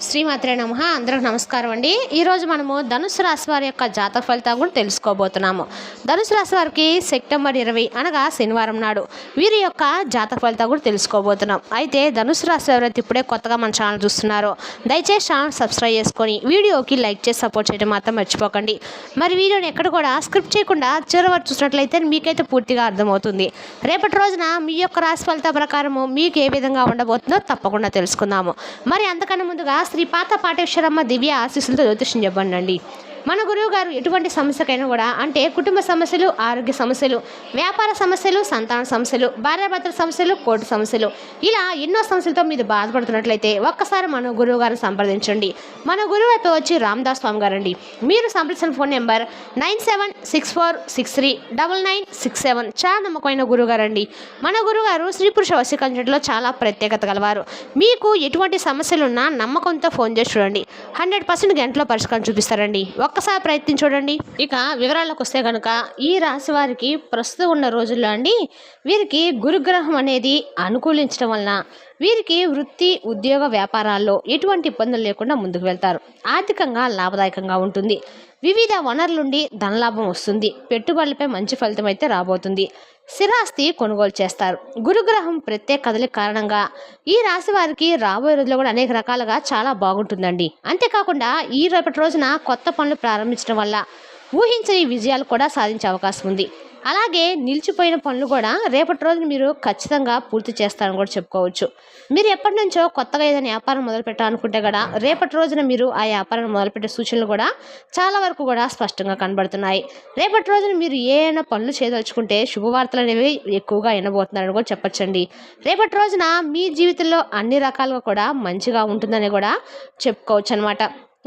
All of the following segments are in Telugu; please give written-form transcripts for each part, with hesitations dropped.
శ్రీమాత్రే నమః. అందరికి నమస్కారం అండి. ఈరోజు మనము ధనుసు రాశి వారి యొక్క జాతక ఫలితాలు కూడా తెలుసుకోబోతున్నాము. ధనుసు రాశి వారికి సెప్టెంబర్ 20 అనగా శనివారం నాడు వీరి యొక్క జాతక ఫలితాలు కూడా తెలుసుకోబోతున్నాం. అయితే ధనుసు రాశి ఎవరైతే ఇప్పుడే కొత్తగా మన ఛానల్ చూస్తున్నారో దయచేసి ఛానల్ సబ్స్క్రైబ్ చేసుకొని వీడియోకి లైక్ చేసి సపోర్ట్ చేయడం మాత్రం మర్చిపోకండి. మరి వీడియోని ఎక్కడ కూడా స్క్రిప్ట్ చేయకుండా చివరి వరకు చూసినట్లయితే మీకైతే పూర్తిగా అర్థమవుతుంది. రేపటి రోజున మీ యొక్క రాశి ఫలిత ప్రకారము మీకు ఏ విధంగా ఉండబోతుందో తప్పకుండా తెలుసుకుందాము. మరి అంతకన్నా ముందుగా శ్రీ పాత పాటేశ్వరమ్మ దివ్య ఆశీస్సులతో జ్యోతిష్యం చెప్పండి. మన గురువు గారు ఎటువంటి సమస్యకైనా కూడా అంటే కుటుంబ సమస్యలు, ఆరోగ్య సమస్యలు, వ్యాపార సమస్యలు, సంతాన సమస్యలు, భార్యాభర్తల సమస్యలు, కోర్టు సమస్యలు ఇలా ఎన్నో సమస్యలతో మీరు బాధపడుతున్నట్లయితే ఒక్కసారి మన గురువు గారిని సంప్రదించండి. మన గురువు అయితే వచ్చి రామదాస్ స్వామి గారండి. మీరు సంప్రదించిన ఫోన్ నెంబర్ 9764639967. చాలా నమ్మకమైన గురువు గారండి. మన గురువుగారు స్త్రీ పురుష వశీకరణలో చాలా ప్రత్యేకత గలవారు. మీకు ఎటువంటి సమస్యలున్నా నమ్మకంతో ఫోన్ చేసి చూడండి. 100% గంటలో పరిష్కారం చూపిస్తారండి. ఒక్కసారి ప్రయత్నం చూడండి. ఇక వివరాలకు వస్తే కనుక ఈ రాశి వారికి ప్రస్తుతం ఉన్న రోజుల్లో అండి వీరికి గురుగ్రహం అనేది అనుకూలించడం వలన వీరికి వృత్తి, ఉద్యోగ, వ్యాపారాల్లో ఎటువంటి ఇబ్బందులు లేకుండా ముందుకు వెళ్తారు. ఆర్థికంగా లాభదాయకంగా ఉంటుంది. వివిధ వనరుల నుండి ధనలాభం వస్తుంది. పెట్టుబడులపై మంచి ఫలితం అయితే రాబోతుంది. స్థిరాస్తి కొనుగోలు చేస్తారు. గురుగ్రహం ప్రత్యేక కదలిక కారణంగా ఈ రాశి వారికి రాబోయే రోజుల్లో కూడా అనేక రకాలుగా చాలా బాగుంటుందండి. అంతేకాకుండా ఈ రేపటి రోజున కొత్త పనులు ప్రారంభించడం వల్ల ఊహించని విజయాలు కూడా సాధించే అవకాశం ఉంది. అలాగే నిలిచిపోయిన పనులు కూడా రేపటి రోజున మీరు ఖచ్చితంగా పూర్తి చేస్తారని కూడా చెప్పుకోవచ్చు. మీరు ఎప్పటి నుంచో కొత్తగా ఏదైనా వ్యాపారం మొదలు పెట్టాలనుకుంటే కూడా రేపటి రోజున మీరు ఆ వ్యాపారాన్ని మొదలుపెట్టే సూచనలు కూడా చాలా వరకు కూడా స్పష్టంగా కనబడుతున్నాయి. రేపటి రోజున మీరు ఏమైనా పనులు చేయదలుచుకుంటే శుభవార్తలు అనేవి ఎక్కువగా వినబోతున్నారని కూడా చెప్పొచ్చండి. రేపటి రోజున మీ జీవితంలో అన్ని రకాలుగా కూడా మంచిగా ఉంటుందని కూడా చెప్పుకోవచ్చు అనమాట.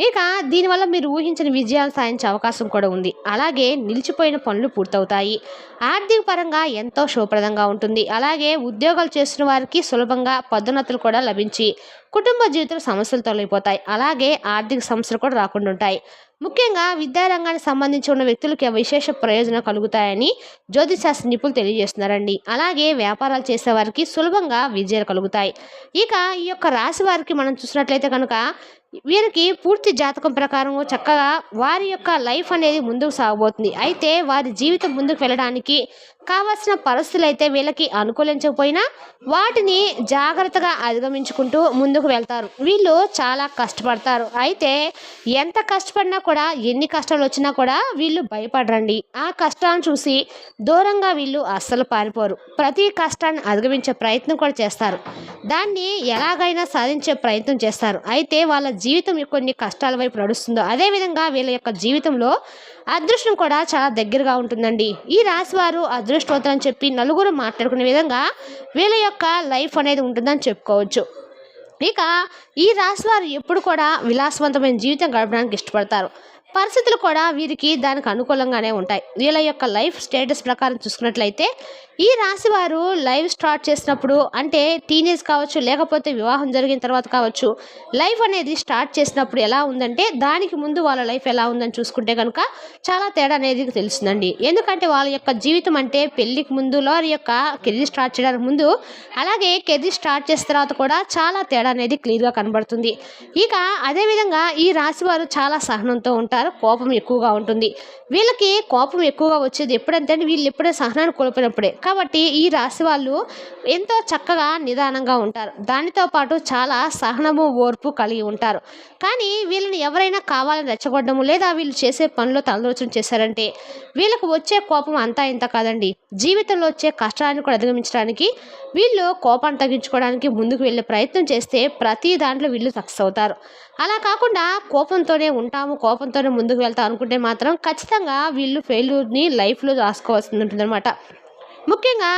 ఇక దీనివల్ల మీరు ఊహించిన విజయాలు సాధించే అవకాశం కూడా ఉంది. అలాగే నిలిచిపోయిన పనులు పూర్తవుతాయి. ఆర్థిక పరంగా ఎంతో శుభప్రదంగా ఉంటుంది. అలాగే ఉద్యోగాలు చేస్తున్న వారికి సులభంగా పదోన్నతులు కూడా లభించి కుటుంబ జీవితంలో సమస్యలు తొలగిపోతాయి. అలాగే ఆర్థిక సమస్యలు కూడా రాకుండా ఉంటాయి. ముఖ్యంగా విద్యారంగానికి సంబంధించి ఉన్న వ్యక్తులకి విశేష ప్రయోజనం కలుగుతాయని జ్యోతిశాస్త్ర నిపుణులు తెలియజేస్తున్నారండి. అలాగే వ్యాపారాలు చేసే వారికి సులభంగా విజయాలు కలుగుతాయి. ఇక ఈ యొక్క రాశి వారికి మనం చూసినట్లయితే కనుక వీరికి పూర్తి జాతకం ప్రకారం చక్కగా వారి యొక్క లైఫ్ అనేది ముందుకు సాగబోతుంది. అయితే వారి జీవితం ముందుకు వెళ్ళడానికి కావాల్సిన పరిస్థితులు అయితే వీళ్ళకి అనుకూలించకపోయినా వాటిని జాగ్రత్తగా అధిగమించుకుంటూ ముందుకు వెళ్తారు. వీళ్ళు చాలా కష్టపడతారు. అయితే ఎంత కష్టపడినా కూడా ఎన్ని కష్టాలు వచ్చినా కూడా వీళ్ళు భయపడరండి. ఆ కష్టాలను చూసి దూరంగా వీళ్ళు అస్సలు పారిపోరు. ప్రతి కష్టాన్ని అధిగమించే ప్రయత్నం కూడా చేస్తారు. దాన్ని ఎలాగైనా సాధించే ప్రయత్నం చేస్తారు. అయితే వాళ్ళ జీవితం కొన్ని కష్టాల వైపు నడుస్తుందో అదేవిధంగా వీళ్ళ యొక్క జీవితంలో అదృష్టం కూడా చాలా దగ్గరగా ఉంటుందండి. ఈ రాశి వారు అదృష్టవంతులని చెప్పి నలుగురు మాట్లాడుకునే విధంగా వీళ్ళ యొక్క లైఫ్ అనేది ఉంటుందని చెప్పుకోవచ్చు. ఇక ఈ రాశి వారు ఎప్పుడు కూడా విలాసవంతమైన జీవితం గడపడానికి ఇష్టపడతారు. పరిస్థితులు కూడా వీరికి దానికి అనుకూలంగానే ఉంటాయి. వీళ్ళ యొక్క లైఫ్ స్టేటస్ ప్రకారం చూసుకున్నట్లయితే ఈ రాశి వారు లైఫ్ స్టార్ట్ చేసినప్పుడు అంటే టీనేజ్ కావచ్చు, లేకపోతే వివాహం జరిగిన తర్వాత కావచ్చు, లైఫ్ అనేది స్టార్ట్ చేసినప్పుడు ఎలా ఉందంటే దానికి ముందు వాళ్ళ లైఫ్ ఎలా ఉందని చూసుకుంటే కనుక చాలా తేడా అనేది తెలుస్తుందండి. ఎందుకంటే వాళ్ళ యొక్క జీవితం అంటే పెళ్లికి ముందు వారి యొక్క కెరీర్ స్టార్ట్ చేయడానికి ముందు అలాగే కెరీర్ స్టార్ట్ చేసిన తర్వాత కూడా చాలా తేడా అనేది క్లియర్గా కనబడుతుంది. ఇక అదేవిధంగా ఈ రాశి వారు చాలా సహనంతో ఉంటారు. కోపం ఎక్కువగా ఉంటుంది. వీళ్ళకి కోపం ఎక్కువగా వచ్చేది ఎప్పుడంటే వీళ్ళు ఎప్పుడే సహనాన్ని కోల్పోయినప్పుడే. కాబట్టి ఈ రాశి వాళ్ళు ఎంతో చక్కగా నిదానంగా ఉంటారు. దానితో పాటు చాలా సహనము, ఓర్పు కలిగి ఉంటారు. కానీ వీళ్ళని ఎవరైనా కావాలని రెచ్చగొట్టడము లేదా వీళ్ళు చేసే పనిలో తలదోచడం చేశారంటే వీళ్ళకు వచ్చే కోపం అంతా ఇంత కాదండి. జీవితంలో వచ్చే కష్టాన్ని కూడా అధిగమించడానికి వీళ్ళు కోపాన్ని తగ్గించుకోవడానికి ముందుకు వెళ్ళే ప్రయత్నం చేస్తే ప్రతి దాంట్లో వీళ్ళు సక్సెస్ అవుతారు. అలా కాకుండా కోపంతోనే ఉంటాము, కోపంతోనే ముందుకు వెళ్తాం అనుకుంటే మాత్రం ఖచ్చితంగా వీళ్ళు ఫెయిల్యూర్ని లైఫ్లో రాసుకోవాల్సి ఉంటుందన్నమాట. ముఖ్యంగా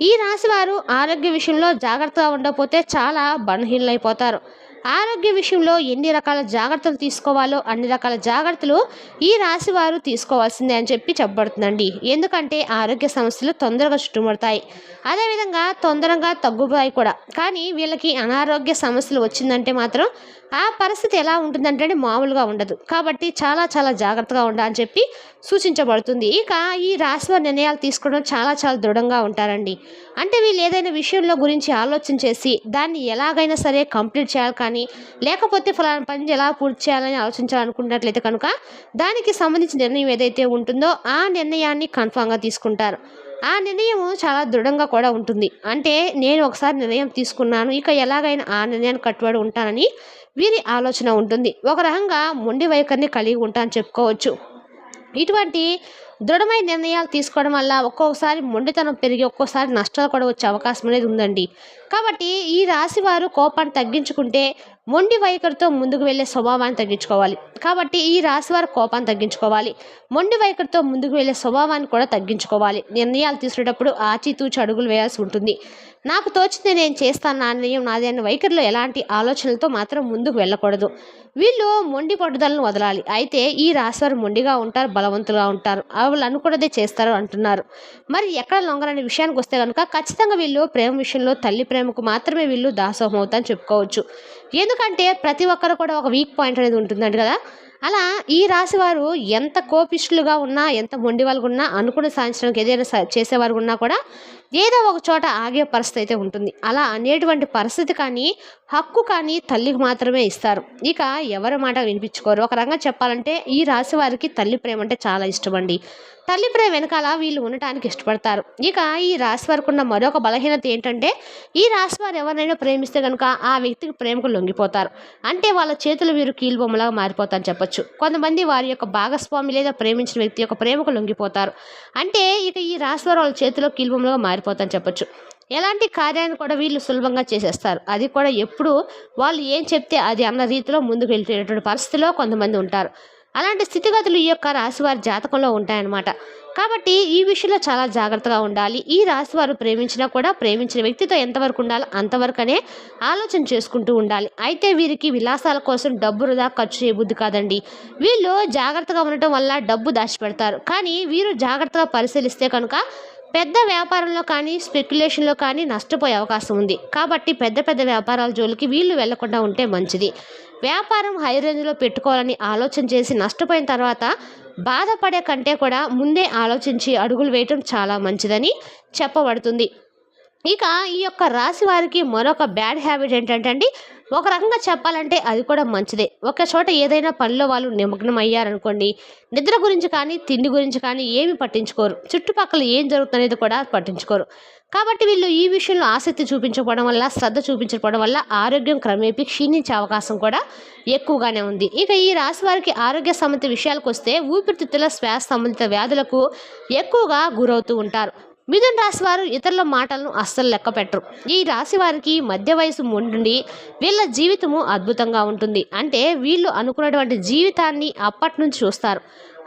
ఈ రాశి వారు ఆరోగ్య విషయంలో జాగ్రత్తగా ఉండకపోతే చాలా బలహీనలైపోతారు. ఆరోగ్య విషయంలో ఎన్ని రకాల జాగ్రత్తలు తీసుకోవాలో అన్ని రకాల జాగ్రత్తలు ఈ రాశి వారు తీసుకోవాల్సిందే అని చెప్పి చెప్పబడుతుందండి. ఎందుకంటే ఆరోగ్య సమస్యలు తొందరగా చుట్టుముడతాయి, అదేవిధంగా తొందరగా తగ్గుతాయి కూడా. కానీ వీళ్ళకి అనారోగ్య సమస్యలు వచ్చిందంటే మాత్రం ఆ పరిస్థితి ఎలా ఉంటుందంటే మామూలుగా ఉండదు. కాబట్టి చాలా చాలా జాగ్రత్తగా ఉండాలని చెప్పి సూచించబడుతుంది. ఇక ఈ రాశివారి నిర్ణయాలు తీసుకోవడం చాలా చాలా దృఢంగా ఉంటారండి. అంటే వీళ్ళు ఏదైనా విషయంలో గురించి ఆలోచన చేసి దాన్ని ఎలాగైనా సరే కంప్లీట్ చేయాలి కానీ, లేకపోతే ఫలానా పని ఎలా పూర్తి చేయాలని ఆలోచించాలనుకున్నట్లయితే కనుక దానికి సంబంధించిన నిర్ణయం ఏదైతే ఉంటుందో ఆ నిర్ణయాన్ని కన్ఫామ్గా తీసుకుంటారు. ఆ నిర్ణయం చాలా దృఢంగా కూడా ఉంటుంది. అంటే నేను ఒకసారి నిర్ణయం తీసుకున్నాను, ఇక ఎలాగైనా ఆ నిర్ణయాన్ని కట్టుబడి ఉంటానని వీరి ఆలోచన ఉంటుంది. ఒక రకంగా మొండి వైఖరిని కలిగి ఉంటానని చెప్పుకోవచ్చు. ఇటువంటి దృఢమైన నిర్ణయాలు తీసుకోవడం వల్ల ఒక్కొక్కసారి మొండితనం పెరిగి ఒక్కోసారి నష్టాలు కూడా వచ్చే అవకాశం అనేది ఉందండి. కాబట్టి ఈ రాశి వారు కోపాన్ని తగ్గించుకుంటే మొండి వైఖరితో ముందుకు వెళ్ళే స్వభావాన్ని తగ్గించుకోవాలి. కాబట్టి ఈ రాశి వారు కోపాన్ని తగ్గించుకోవాలి, మొండి వైఖరితో ముందుకు వెళ్ళే స్వభావాన్ని కూడా తగ్గించుకోవాలి. నిర్ణయాలు తీసుకునేటప్పుడు ఆచితూచి అడుగులు వేయాల్సి ఉంటుంది. నాకు తోచింది నేను చేస్తాను, నా నిర్ణయం నాదే అనే వైఖరిలో ఎలాంటి ఆలోచనలతో మాత్రం ముందుకు వెళ్ళకూడదు. వీళ్ళు మొండి పట్టుదలను వదలాలి. అయితే ఈ రాశివారు మొండిగా ఉంటారు, బలవంతులుగా ఉంటారు, వాళ్ళు అనుకున్నదే చేస్తారు అంటున్నారు. మరి ఎక్కడ లొంగరనే విషయానికి వస్తే కనుక ఖచ్చితంగా వీళ్ళు ప్రేమ విషయంలో తల్లి ప్రేమకు మాత్రమే వీళ్ళు దాసోహం అవుతారని చెప్పుకోవచ్చు. ఎందుకంటే ప్రతి ఒక్కరు కూడా ఒక వీక్ పాయింట్ అనేది ఉంటుందండి కదా. అలా ఈ రాశి వారు ఎంత కోపిష్ఠులుగా ఉన్నా, ఎంత మొండి వాళ్ళగా ఉన్నా, అనుకుని సాధించడానికి ఏదైనా చేసేవారు ఉన్నా కూడా ఏదో ఒక చోట ఆగే పరిస్థితి అయితే ఉంటుంది. అలా అనేటువంటి పరిస్థితి కానీ, హక్కు కానీ తల్లికి మాత్రమే ఇస్తారు. ఇక ఎవరి మాట వినిపించుకోరు. ఒక రకంగా చెప్పాలంటే ఈ రాశి వారికి తల్లి ప్రేమ అంటే చాలా ఇష్టం అండి. తల్లి ప్రేమ వెనకాల వీళ్ళు ఉండటానికి ఇష్టపడతారు. ఇక ఈ రాశి వారికి ఉన్న మరొక బలహీనత ఏంటంటే ఈ రాశి వారు ఎవరినైనా ప్రేమిస్తే కనుక ఆ వ్యక్తికి ప్రేమకు లొంగిపోతారు. అంటే వాళ్ళ చేతులు వీరు కీలుబొమ్మలాగా మారిపోతారని చెప్పొచ్చు. కొంతమంది వారి యొక్క భాగస్వామి లేదా ప్రేమించిన వ్యక్తి యొక్క ప్రేమకు లొంగిపోతారు. అంటే ఇక ఈ రాశి వారు వాళ్ళ చేతిలో కీలుబొమ్మలాగా మారిపోతారని చెప్పొచ్చు. ఎలాంటి కార్యాన్ని కూడా వీళ్ళు సులభంగా చేసేస్తారు. అది కూడా ఎప్పుడు వాళ్ళు ఏం చెప్తే అది అన్న రీతిలో ముందుకు వెళ్ళిపోయేటువంటి పరిస్థితిలో కొంతమంది ఉంటారు. అలాంటి స్థితిగతులు ఈ యొక్క రాశివారి జాతకంలో ఉంటాయన్నమాట. కాబట్టి ఈ విషయంలో చాలా జాగ్రత్తగా ఉండాలి. ఈ రాశివారు ప్రేమించినా కూడా ప్రేమించిన వ్యక్తితో ఎంతవరకు ఉండాలో అంతవరకనే ఆలోచన చేసుకుంటూ ఉండాలి. అయితే వీరికి విలాసాల కోసం డబ్బు వృధా ఖర్చు చేయబుద్ధి కాదండి. వీళ్ళు జాగ్రత్తగా ఉండటం వల్ల డబ్బు దాచిపెడతారు. కానీ వీరు జాగ్రత్తగా పరిశీలిస్తే కనుక పెద్ద వ్యాపారంలో కానీ, స్పెక్యులేషన్లో కానీ నష్టపోయే అవకాశం ఉంది. కాబట్టి పెద్ద పెద్ద వ్యాపారాల జోలికి వీళ్ళు వెళ్లకుండా ఉంటే మంచిది. వ్యాపారం హై రేంజ్లో పెట్టుకోవాలని ఆలోచన చేసి నష్టపోయిన తర్వాత బాధపడే కంటే కూడా ముందే ఆలోచించి అడుగులు వేయటం చాలా మంచిదని చెప్పబడుతుంది. ఇక ఈ యొక్క రాశి వారికి మరొక బ్యాడ్ హ్యాబిట్ ఏంటంటే అండి, ఒక రకంగా చెప్పాలంటే అది కూడా మంచిదే. ఒక చోట ఏదైనా పనిలో వాళ్ళు నిమగ్నం అయ్యారనుకోండి, నిద్ర గురించి కానీ, తిండి గురించి కానీ ఏమి పట్టించుకోరు. చుట్టుపక్కల ఏం జరుగుతుందనేది కూడా పట్టించుకోరు. కాబట్టి వీళ్ళు ఈ విషయంలో ఆసక్తి చూపించకపోవడం వల్ల, శ్రద్ధ చూపించకపోవడం వల్ల ఆరోగ్యం క్రమేపీ క్షీణించే అవకాశం కూడా ఎక్కువగానే ఉంది. ఇక ఈ రాశి వారికి ఆరోగ్య సంబంధిత విషయాలకు వస్తే ఊపిరితిత్తుల శ్వాస సంబంధిత వ్యాధులకు ఎక్కువగా గురవుతూ ఉంటారు. మిథున రాశి వారు ఇతరుల మాటలను అస్సలు లెక్క పెట్టరు. ఈ రాశి వారికి మధ్య వయసు ఉండి వీళ్ళ జీవితము అద్భుతంగా ఉంటుంది. అంటే వీళ్ళు అనుకున్నటువంటి జీవితాన్ని అప్పటి నుంచి చూస్తారు.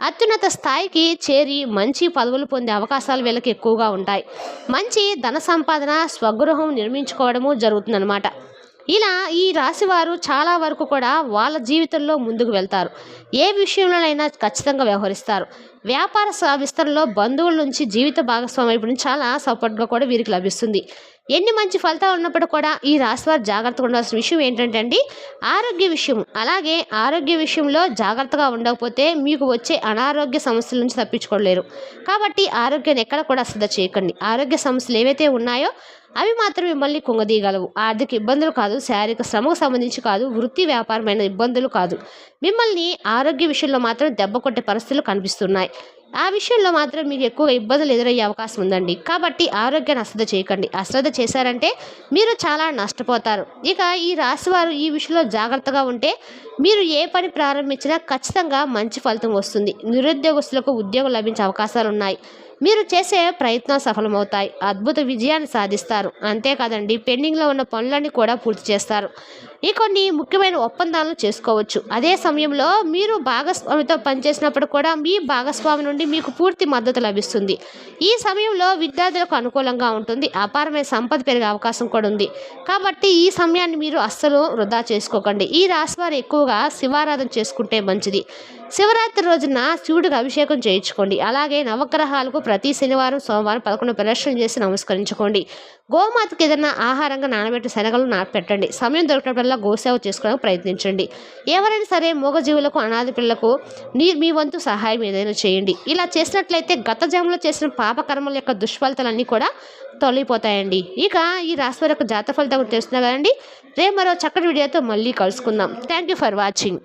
అత్యున్నత స్థాయికి చేరి మంచి పదవులు పొందే అవకాశాలు వీళ్ళకి ఎక్కువగా ఉంటాయి. మంచి ధన సంపాదన, స్వగృహం నిర్మించుకోవడము జరుగుతుందన్నమాట. ఇలా ఈ రాశి వారు చాలా వరకు కూడా వాళ్ళ జీవితంలో ముందుకు వెళ్తారు. ఏ విషయంలోనైనా ఖచ్చితంగా వ్యవహరిస్తారు. వ్యాపార విస్తరణలో బంధువుల నుంచి జీవిత భాగస్వామి వైపు నుంచి చాలా సపోర్ట్గా కూడా వీరికి లభిస్తుంది. ఎన్ని మంచి ఫలితాలు ఉన్నప్పుడు కూడా ఈ రాశి వారు జాగ్రత్తగా ఉండాల్సిన విషయం ఏంటంటే అండి, ఆరోగ్య విషయం. అలాగే ఆరోగ్య విషయంలో జాగ్రత్తగా ఉండకపోతే మీకు వచ్చే అనారోగ్య సమస్యల నుంచి తప్పించుకోలేరు. కాబట్టి ఆరోగ్యాన్ని ఎక్కడ కూడా అశ్రద్ధ చేయకండి. ఆరోగ్య సమస్యలు ఏవైతే ఉన్నాయో అవి మాత్రం మిమ్మల్ని కుంగదీయగలవు. ఆర్థిక ఇబ్బందులు కాదు, శారీరక శ్రమకు సంబంధించి కాదు, వృత్తి వ్యాపారమైన ఇబ్బందులు కాదు. మిమ్మల్ని ఆరోగ్య విషయంలో మాత్రం దెబ్బ కొట్టే పరిస్థితులు కనిపిస్తున్నాయి. ఆ విషయంలో మాత్రం మీకు ఎక్కువ ఇబ్బందులు ఎదురయ్యే అవకాశం ఉందండి. కాబట్టి ఆరోగ్యాన్ని అశ్రద్ధ చేయకండి. అశ్రద్ధ చేశారంటే మీరు చాలా నష్టపోతారు. ఇక ఈ రాశివారు ఈ విషయంలో జాగ్రత్తగా ఉంటే మీరు ఏ పని ప్రారంభించినా ఖచ్చితంగా మంచి ఫలితం వస్తుంది. నిరుద్యోగస్తులకు ఉద్యోగం లభించే అవకాశాలు ఉన్నాయి. మీరు చేసే ప్రయత్నాలు సఫలమవుతాయి. అద్భుత విజయాన్ని సాధిస్తారు. అంతేకాదండి, పెండింగ్లో ఉన్న పనులన్నీ కూడా పూర్తి చేస్తారు. ఈ కొన్ని ముఖ్యమైన ఒప్పందాలను చేసుకోవచ్చు. అదే సమయంలో మీరు భాగస్వామితో పనిచేసినప్పుడు కూడా మీ భాగస్వామి నుండి మీకు పూర్తి మద్దతు లభిస్తుంది. ఈ సమయంలో విద్యార్థులకు అనుకూలంగా ఉంటుంది. అపారమైన సంపద పెరిగే అవకాశం కూడా ఉంది. కాబట్టి ఈ సమయాన్ని మీరు అస్సలు వృధా చేసుకోకండి. ఈ రాశి వారు ఎక్కువగా శివారాధన చేసుకుంటే మంచిది. శివరాత్రి రోజున శివుడికి అభిషేకం చేయించుకోండి. అలాగే నవగ్రహాలకు ప్రతి శనివారం సోమవారం 11 ప్రదక్షిణలు చేసి నమస్కరించుకోండి. గోమాతకి ఏదైనా ఆహారంగా నానబెట్టి శనగలు పెట్టండి. సమయం దొరికినప్పుడల్లా గోసేవ చేసుకోవడానికి ప్రయత్నించండి. ఎవరైనా సరే మూగజీవులకు అనాథ పిల్లలకు మీ వంతు సహాయం ఏదైనా చేయండి. ఇలా చేసినట్లయితే గత జన్మలో చేసిన పాపకర్మల యొక్క దుష్ఫలితాలన్నీ కూడా తొలగిపోతాయండి. ఇక ఈ రాశి వారి యొక్క జాతక ఫలితం తెలుస్తున్నా కదండి. రేపు మరో చక్కటి వీడియోతో మళ్ళీ కలుసుకుందాం. Thank you for watching.